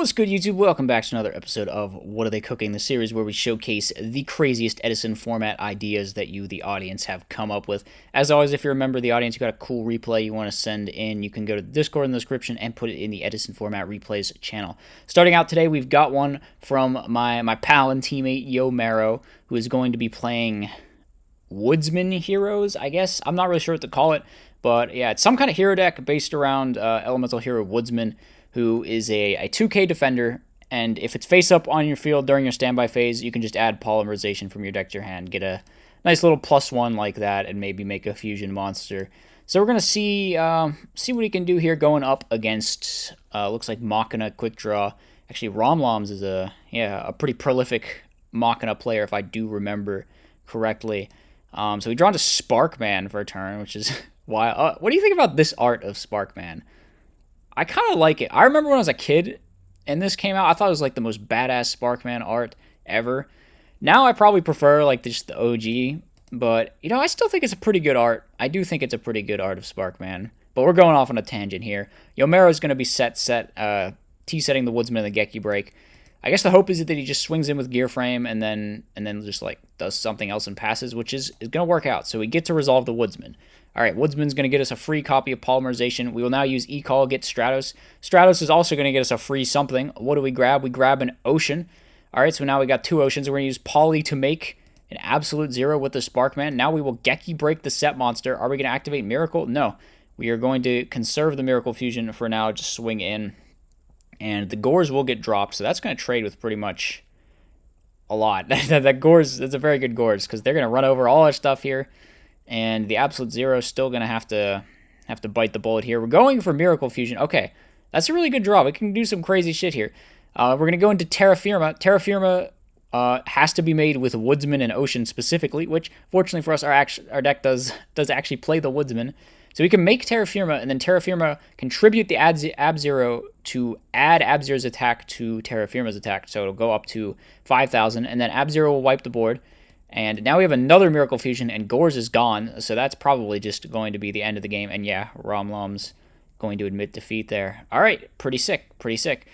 What's good, YouTube? Welcome back to another episode of What Are They Cooking, the series where we showcase the craziest Edison format ideas that you, the audience, have come up with. As always, if you're a member of the audience, you got a cool replay you want to send in, you can go to the Discord in the description and put it in the Edison Format Replays channel. Starting out today, we've got one from my pal and teammate, Yo Mero, who is going to be playing Woodsman Heroes, I guess. I'm not really sure what to call it, but yeah, it's some kind of hero deck based around elemental hero Woodsman, who is a 2k defender, and if it's face up on your field during your standby phase, you can just add polymerization from your deck to your hand, get a nice little +1 like that, and maybe make a fusion monster. So we're going to see what he can do here going up against, looks like Machina Quick Draw. Actually, Romloms is a pretty prolific Machina player, if I do remember correctly. So we draw into Sparkman for a turn, which is wild. What do you think about this art of Sparkman? I kind of like it. I remember when I was a kid and this came out, I thought it was like the most badass Sparkman art ever. Now I probably prefer like just the OG, but you know, I still think it's a pretty good art. I do think it's a pretty good art of Sparkman, but we're going off on a tangent here. Yomero is going to be T-setting the Woodsman and the Geki break. I guess the hope is that he just swings in with Gear Frame and then just like does something else and passes, which is going to work out. So we get to resolve the Woodsman. All right, Woodsman's going to get us a free copy of Polymerization. We will now use E-Call, get Stratos. Stratos is also going to get us a free something. What do we grab? We grab an Ocean. All right, so now we got two Oceans. We're going to use Poly to make an absolute 0 with the Sparkman. Now we will Geki break the set monster. Are we going to activate Miracle? No. We are going to conserve the Miracle Fusion for now, just swing in. And the Gores will get dropped, so that's going to trade with pretty much a lot. That Gores, that's a very good Gores, because they're going to run over all our stuff here. And the absolute 0 is still going to have to bite the bullet here. We're going for Miracle Fusion. Okay, that's a really good draw. We can do some crazy shit here. We're going to go into Terra Firma. Terra Firma has to be made with Woodsman and Ocean specifically, which, fortunately for us, our deck does actually play the Woodsman. So we can make Terra Firma, and then Terra Firma contribute the Ab-Zero to add Ab-Zero's attack to Terra Firma's attack. So it'll go up to 5,000, and then Ab-Zero will wipe the board. And now we have another Miracle Fusion, and Gores is gone, so that's probably just going to be the end of the game. And yeah, Romlom's going to admit defeat there. All right, pretty sick, pretty sick.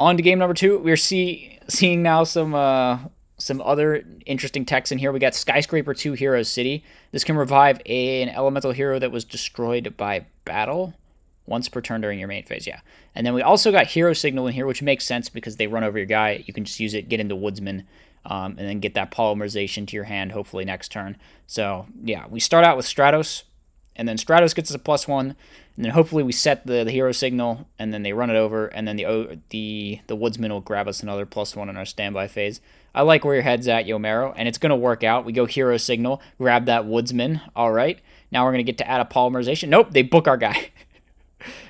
On to game number 2. We're seeing now some other interesting techs in here. We got Skyscraper 2 Hero City. This can revive an elemental hero that was destroyed by battle once per turn during your main phase, yeah. And then we also got Hero Signal in here, which makes sense because they run over your guy. You can just use it, get into Woodsman, and then get that polymerization to your hand, hopefully next turn. So, yeah, we start out with Stratos, and then Stratos gets us a +1, and then hopefully we set the Hero Signal, and then they run it over, and then the Woodsman will grab us another +1 in our standby phase. I like where your head's at, Yomero, and it's going to work out. We go Hero Signal, grab that Woodsman. All right, now we're going to get to add a polymerization. Nope, they book our guy.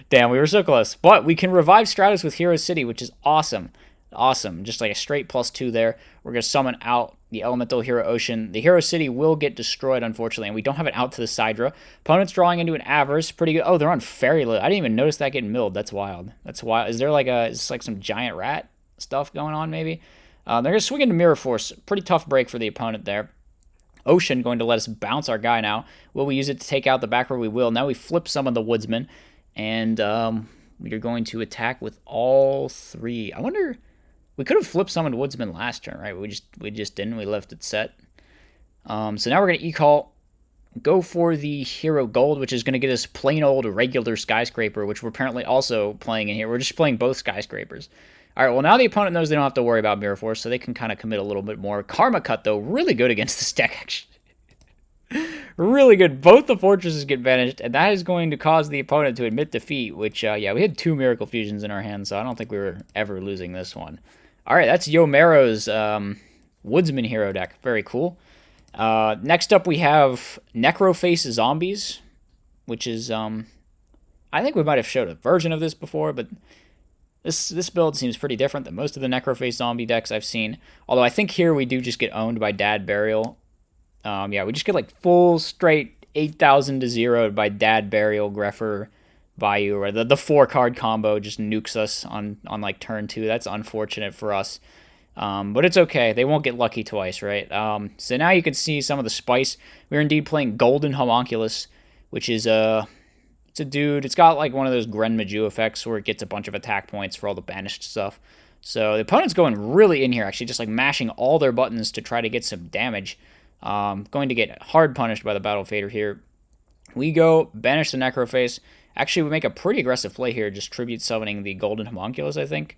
Damn, we were so close. But we can revive Stratos with Hero City, which is awesome. Awesome. Just like a straight +2 there. We're going to summon out the Elemental Hero Ocean. The Hero City will get destroyed, unfortunately, and we don't have it out to the Sidra. Opponent's drawing into an Avarice. Pretty good. Oh, they're on Fairy Loot. I didn't even notice that getting milled. That's wild. That's wild. Is there like some giant rat stuff going on, maybe? They're going to swing into Mirror Force. Pretty tough break for the opponent there. Ocean going to let us bounce our guy now. Will we use it to take out the back row? We will. Now we flip some of the Woodsman, and we are going to attack with all 3. I wonder... We could have flipped summoned Woodsman last turn, right? We just didn't. We left it set. So now we're going to E-Call, go for the Hero Gold, which is going to get us plain old regular Skyscraper, which we're apparently also playing in here. We're just playing both Skyscrapers. All right, well, now the opponent knows they don't have to worry about Mirror Force, so they can kind of commit a little bit more. Karma Cut, though, really good against this deck, actually. Really good. Both the fortresses get banished, and that is going to cause the opponent to admit defeat, which, yeah, we had 2 Miracle Fusions in our hands, so I don't think we were ever losing this one. All right, that's Yomero's Woodsman hero deck. Very cool. Next up, we have Necroface Zombies, which is, I think we might have showed a version of this before, but this build seems pretty different than most of the Necroface zombie decks I've seen. Although I think here we do just get owned by Dad Burial. Yeah, we just get like full straight 8,000 to 0 by Dad Burial, Greffer, Bayou, or the 4-card combo just nukes us on like turn 2. That's unfortunate for us, but it's okay. They won't get lucky twice, right? So now you can see some of the spice. We're indeed playing Golden Homunculus, which is It's a dude. It's got like one of those Gren Maju effects where it gets a bunch of attack points for all the banished stuff. So the opponent's going really in here, actually, just like mashing all their buttons to try to get some damage. Going to get hard punished by the Battle Fader here. We go banish the Necroface. Actually, we make a pretty aggressive play here, just tribute summoning the Golden Homunculus, I think.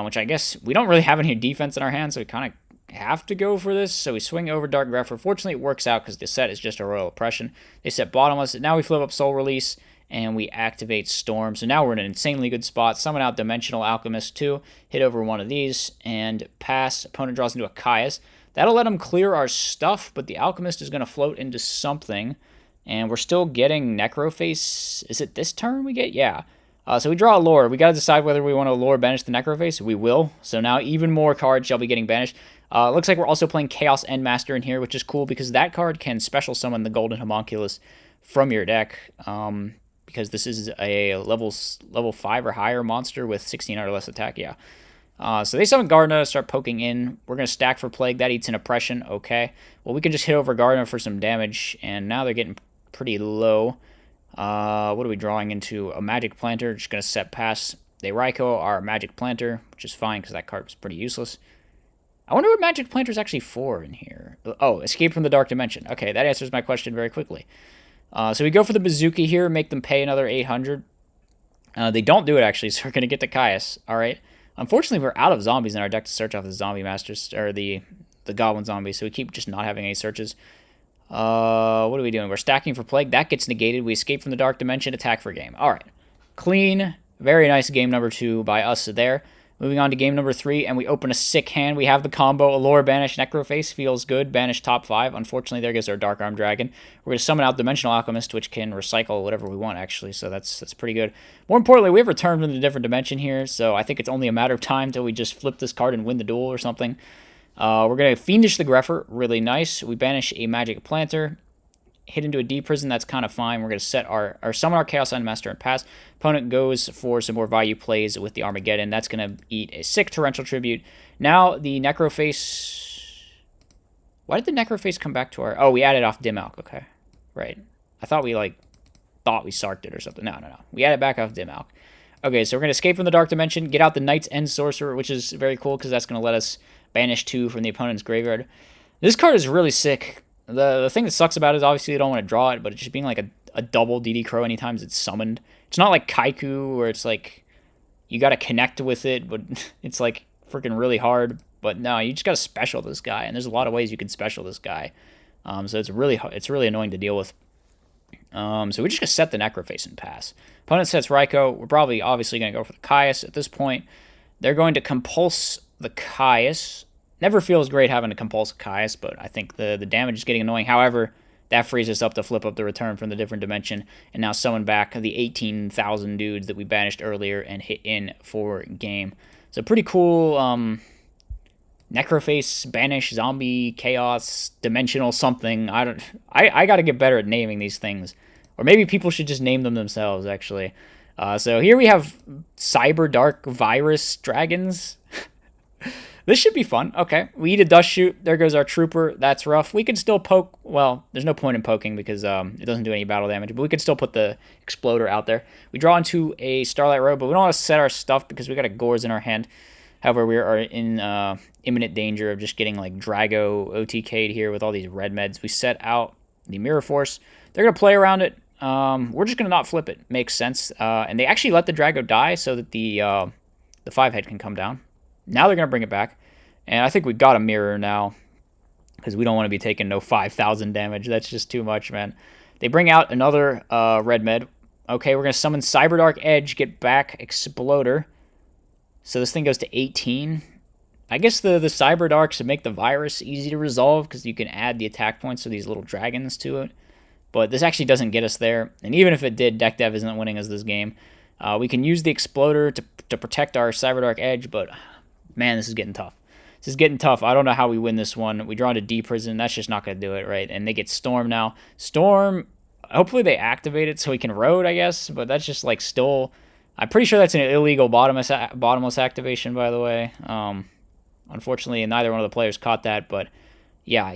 Which I guess we don't really have any defense in our hands, so we kind of have to go for this. So we swing over Dark Grepher. Fortunately, it works out because the set is just a Royal Oppression. They set Bottomless. Now we flip up Soul Release, and we activate Storm. So now we're in an insanely good spot. Summon out Dimensional Alchemist too. Hit over one of these, and pass. Opponent draws into a Caius. That'll let him clear our stuff, but the Alchemist is going to float into something. And we're still getting Necroface. Is it this turn we get? Yeah. So we draw a lore. We got to decide whether we want to lore banish the Necroface. We will. So now even more cards shall be getting banished. Looks like we're also playing Chaos Endmaster in here, which is cool because that card can special summon the Golden Homunculus from your deck. Because this is a level 5 or higher monster with 16 or less attack. Yeah. So they summon Gardna, start poking in. We're going to stack for Plague. That eats an Oppression. Okay. Well, we can just hit over Gardna for some damage. And now they're getting pretty low. What are we drawing into? A Magic Planter. Just going to set past. They Raikou our Magic Planter, which is fine because that card was pretty useless. I wonder what Magic Planter is actually for in here. Oh, Escape from the Dark Dimension. Okay, that answers my question very quickly. So we go for the Bazooki here, make them pay another 800. They don't do it, actually, so we're going to get to Caius. All right. Unfortunately, we're out of zombies in our deck to search off the Zombie Masters, or the Goblin Zombie, so we keep just not having any searches. What are we doing? We're stacking for Plague. That gets negated. We escape from the Dark Dimension, attack for game. All right. Clean. Very nice game number 2 by us there. Moving on to game number 3, and we open a sick hand. We have the combo Allure, Banish, Necroface. Feels good. Banish top 5. Unfortunately, there goes our Dark Arm Dragon. We're going to summon out Dimensional Alchemist, which can recycle whatever we want, actually, so that's pretty good. More importantly, we have returned from a different dimension here, so I think it's only a matter of time till we just flip this card and win the duel or something. We're going to Fiendish the Grepher. Really nice. We banish a Magic Planter. Hit into a D prison, that's kind of fine. We're going to set our summon our Chaos Endmaster and pass. Opponent goes for some more value plays with the Armageddon. That's going to eat a sick Torrential Tribute. Now the Necroface. Why did the Necroface come back to our? Oh, we added off Dim Alch. Okay, right. I thought we sarked it or something. No. We added back off Dim Alch. Okay, so we're going to escape from the Dark Dimension, get out the Knight's End Sorcerer, which is very cool because that's going to let us banish 2 from the opponent's graveyard. This card is really sick. The thing that sucks about it is obviously you don't want to draw it, but it's just being like a double DD Crow anytime it's summoned. It's not like Kaiku where it's like you got to connect with it, but it's like freaking really hard. But no, you just got to special this guy, and there's a lot of ways you can special this guy. So it's really annoying to deal with. So we're just going to set the Necroface and pass. Opponent sets Raikou. We're probably obviously going to go for the Caius at this point. They're going to compulse the Caius. Never feels great having to compulse a Caius, but I think the damage is getting annoying. However, that frees us up to flip up the return from the different dimension and now summon back the 18,000 dudes that we banished earlier and hit in for game. So pretty cool Necroface, Banish, Zombie, Chaos, Dimensional something. I got to get better at naming these things. Or maybe people should just name them themselves, actually. So here we have Cyberdark Virus Dragons. This should be fun. Okay, we eat a Dust Shoot. There goes our Trooper. That's rough. We can still poke. Well, there's no point in poking because it doesn't do any battle damage, but we can still put the Exploder out there. We draw into a Starlight Robe, but we don't want to set our stuff because we got a Gores in our hand. However, we are in imminent danger of just getting like Drago OTK'd here with all these red meds. We set out the Mirror Force. They're going to play around it. We're just going to not flip it. Makes sense. And they actually let the Drago die so that the 5-head can come down. Now they're going to bring it back. And I think we got a mirror now because we don't want to be taking no 5,000 damage. That's just too much, man. They bring out another red med. Okay, we're going to summon Cyberdark Edge, get back Exploder. So this thing goes to 18. I guess the Cyberdarks would make the virus easy to resolve because you can add the attack points of these little dragons to it. But this actually doesn't get us there. And even if it did, deck dev isn't winning us this game. We can use the Exploder to protect our Cyberdark Edge, but man, this is getting tough. This is getting tough. I don't know how we win this one. We draw into D Prison. That's just not going to do it, right? And they get Storm now. Storm, hopefully they activate it so we can Road, I guess. But that's just like still... I'm pretty sure that's an illegal bottomless activation, by the way. Unfortunately, neither one of the players caught that. But yeah,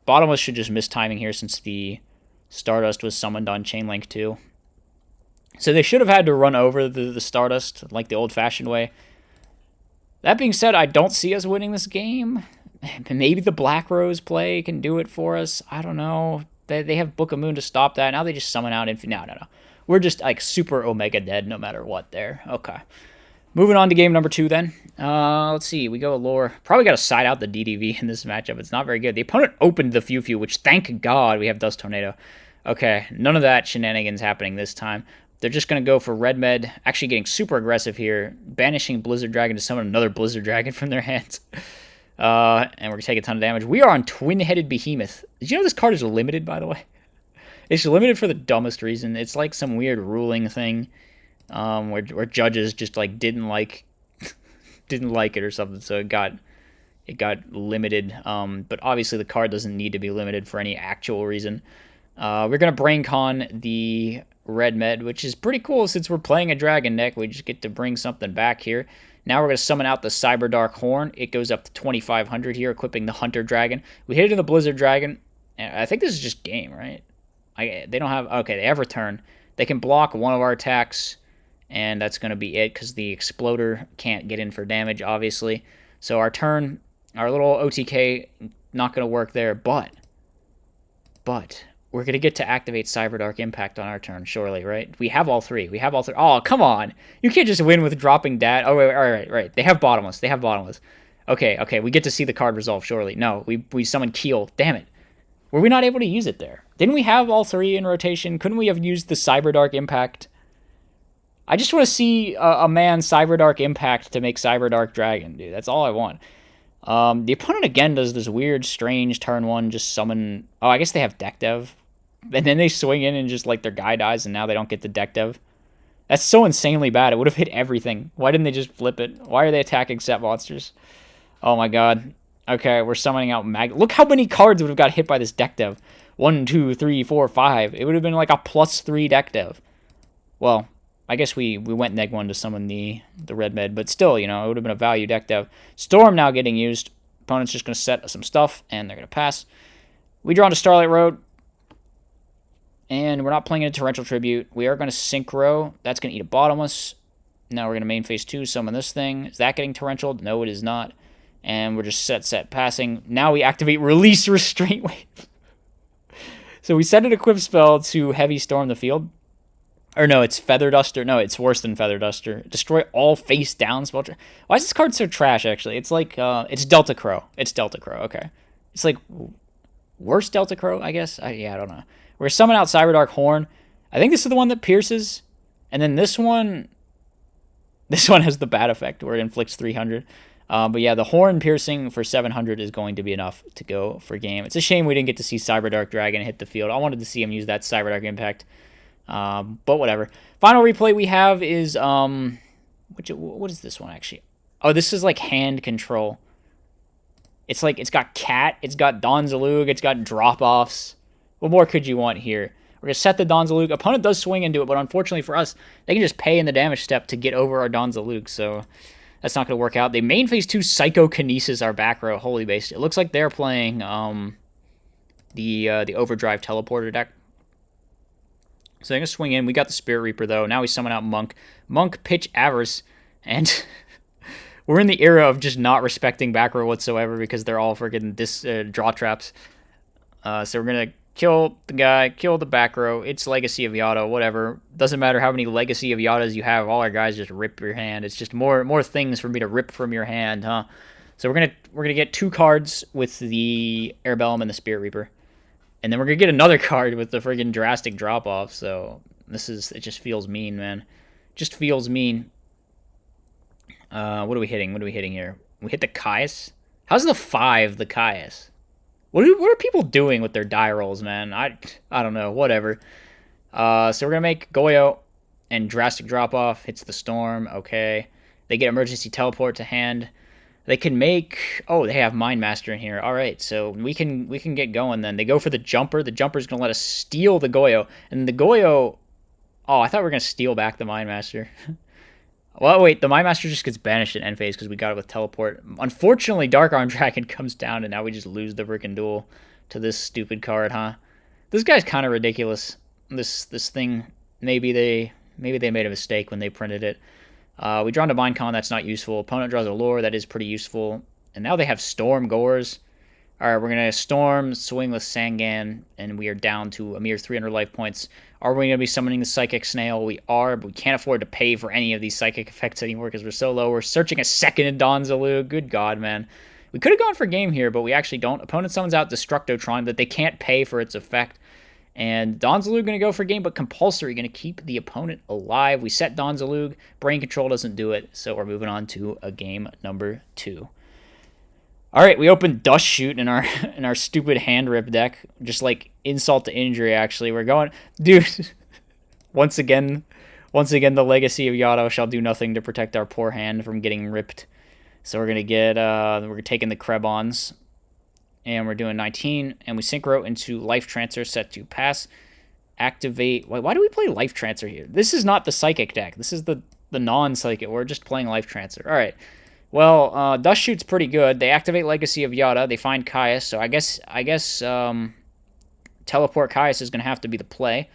bottomless should just miss timing here since the Stardust was summoned on Chainlink too. So they should have had to run over the Stardust like the old-fashioned way. That being said, I don't see us winning this game. Maybe the Black Rose play can do it for us. I don't know. They have Book of Moon to stop that. Now they just summon out Infinite. No. We're just like super Omega dead no matter what there. Okay. Moving on to game number 2 then. Let's see. We go lore. Probably got to side out the DDV in this matchup. It's not very good. The opponent opened the Few, which thank God we have Dust Tornado. Okay. None of that shenanigans happening this time. They're just going to go for Red Med, actually getting super aggressive here, banishing Blizzard Dragon to summon another Blizzard Dragon from their hands. And we're going to take a ton of damage. We are on Twin-Headed Behemoth. Did you know this card is limited, by the way? It's limited for the dumbest reason. It's like some weird ruling thing where judges just like didn't like it or something, so it got limited. But obviously the card doesn't need to be limited for any actual reason. We're going to Brain Con the Red Med, which is pretty cool since we're playing a Dragon deck. We just get to bring something back here. Now we're going to summon out the Cyberdark Horn. It goes up to 2,500 here, equipping the Hunter Dragon. We hit it in the Blizzard Dragon. I think this is just game, right? They don't have... Okay, they have Return. They can block one of our attacks, and that's going to be it, because the Exploder can't get in for damage, obviously. So our turn, our little OTK, not going to work there, but we're going to get to activate Cyberdark Impact on our turn, surely, right? We have all three. Oh, come on. You can't just win with dropping dat. Oh, wait, all right. They have Bottomless. Okay. We get to see the card resolve, surely. No, we summon Keel. Damn it. Were we not able to use it there? Didn't we have all three in rotation? Couldn't we have used the Cyberdark Impact? I just want to see a man Cyberdark Impact to make Cyberdark Dragon, dude. That's all I want. The opponent again does this weird, strange turn 1, just summon... Oh, I guess they have deck dev. And then they swing in and just, like, their guy dies, and now they don't get the deck dev. That's so insanely bad. It would have hit everything. Why didn't they just flip it? Why are they attacking set monsters? Oh, my God. Okay, we're summoning out Mag... Look how many cards would have got hit by this deck dev. 1, 2, 3, 4, 5. It would have been, like, a +3 deck dev. Well, I guess we went neg 1 to summon the Red Med, but still, you know, it would have been a value deck dev. Storm now getting used. Opponent's just going to set some stuff, and they're going to pass. We draw into Starlight Road. And we're not playing a Torrential Tribute. We are going to Synchro. That's going to eat a Bottomless. Now we're going to main phase 2, summon this thing. Is that getting Torrential? No, it is not. And we're just set, passing. Now we activate Release Restraint Wave. So we send an Equip spell to Heavy Storm the field. Or no, it's Feather Duster. No, it's worse than Feather Duster. Destroy all face down spell. Why is this card so trash, actually? It's like, it's Delta Crow. Okay. It's like, worse Delta Crow, I guess? Yeah, I don't know. We're going to summon out Cyberdark Horn. I think this is the one that pierces. And then this one has the bad effect where it inflicts 300. But yeah, the Horn piercing for 700 is going to be enough to go for game. It's a shame we didn't get to see Cyberdark Dragon hit the field. I wanted to see him use that Cyberdark Impact. But whatever. Final replay we have is, what is this one actually? Oh, this is like hand control. It's like, it's got Cat, it's got Don Zaloog, it's got drop-offs. What more could you want here? We're going to set the Don Zaloog. Opponent does swing into it, but unfortunately for us, they can just pay in the damage step to get over our Don Zaloog, so that's not going to work out. They main phase 2 Psychokinesis our back row, holy base. It looks like they're playing the Overdrive Teleporter deck. So they're going to swing in. We got the Spirit Reaper, though. Now we summon out Monk. Monk, Pitch, Avarice, and we're in the era of just not respecting back row whatsoever because they're all freaking draw traps. So we're going to kill the guy, kill the back row. It's Legacy of Yada, whatever. Doesn't matter how many Legacy of Yadas you have. All our guys just rip your hand. It's just more things for me to rip from your hand, huh? So we're gonna get 2 cards with the Airbellum and the Spirit Reaper, and then we're gonna get another card with the friggin' Drastic Drop Off. So it just feels mean, man. Just feels mean. What are we hitting? What are we hitting here? We hit the Caius. How's the 5 the Caius? What are people doing with their die rolls, man? I don't know. Whatever. So we're going to make Goyo and Drastic Drop-Off. Hits the Storm. Okay. They get Emergency Teleport to hand. They can make... Oh, they have Mind Master in here. All right. So we can get going then. They go for the Jumper. The Jumper's going to let us steal the Goyo. And the Goyo... Oh, I thought we were going to steal back the Mind Master. Well, wait, the Mind Master just gets banished at end phase because we got it with Teleport. Unfortunately, Dark Arm Dragon comes down, and now we just lose the freaking duel to this stupid card, huh? This guy's kind of ridiculous. This thing, maybe Maybe they made a mistake when they printed it. We draw into Minecon, that's not useful. Opponent draws a lore, that is pretty useful. And now they have Storm Gores. Alright, we're going to Storm, swing with Sangan, and we are down to a mere 300 life points. Are we going to be summoning the Psychic Snail? We are, but we can't afford to pay for any of these psychic effects anymore because we're so low. We're searching a second in Don Zaloog. Good God, man. We could have gone for game here, but we actually don't. Opponent summons out Destructotron that they can't pay for its effect. And Don Zaloog going to go for game, but compulsory, going to keep the opponent alive. We set Don Zaloog. Brain Control doesn't do it, so we're moving on to a game number 2. All right, we opened Dust Shoot in our stupid hand rip deck, just like insult to injury. Actually, we're going, dude. once again, the Legacy of Yado shall do nothing to protect our poor hand from getting ripped. So we're gonna get we're taking the Krebons, and we're doing 19, and we synchro into Life Transfer, set to pass, activate. Why do we play Life Transfer here? This is not the Psychic deck. This is the non-Psychic. We're just playing Life Transfer. All right. Well, Dust Shoot's pretty good. They activate Legacy of Yada. They find Caius, so I guess Teleport Caius is going to have to be the play.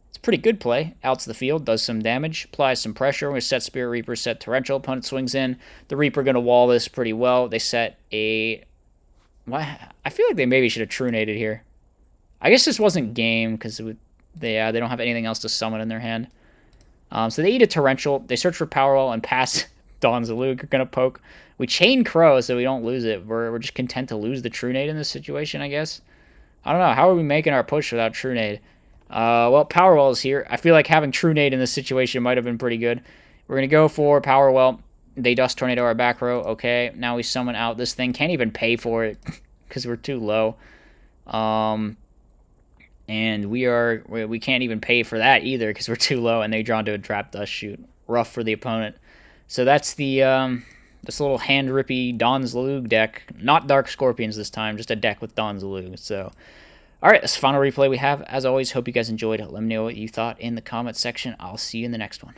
It's a pretty good play. Out to the field, does some damage, applies some pressure. We're going to set Spirit Reaper, set Torrential. Opponent swings in. The Reaper going to wall this pretty well. They set a... I feel like they maybe should have Truenated here. I guess this wasn't game because they don't have anything else to summon in their hand. So they eat a Torrential. They search for Powerwall and pass... Don Zaloog are going to poke. We chain Crow so we don't lose it. We're just content to lose the Trunade in this situation, I guess. I don't know. How are we making our push without Trunade? Well, Powerwell is here. I feel like having Trunade in this situation might have been pretty good. We're going to go for Powerwell. They Dust Tornado our back row. Okay, now we summon out this thing. Can't even pay for it because we're too low. And we can't even pay for that either because we're too low, and they draw into a Trap Dust Shoot. Rough for the opponent. So that's the this little hand rippy Don Zaloog deck. Not Dark Scorpions this time, just a deck with Don Zaloog. So, all right, that's the final replay we have. As always, hope you guys enjoyed. Let me know what you thought in the comments section. I'll see you in the next one.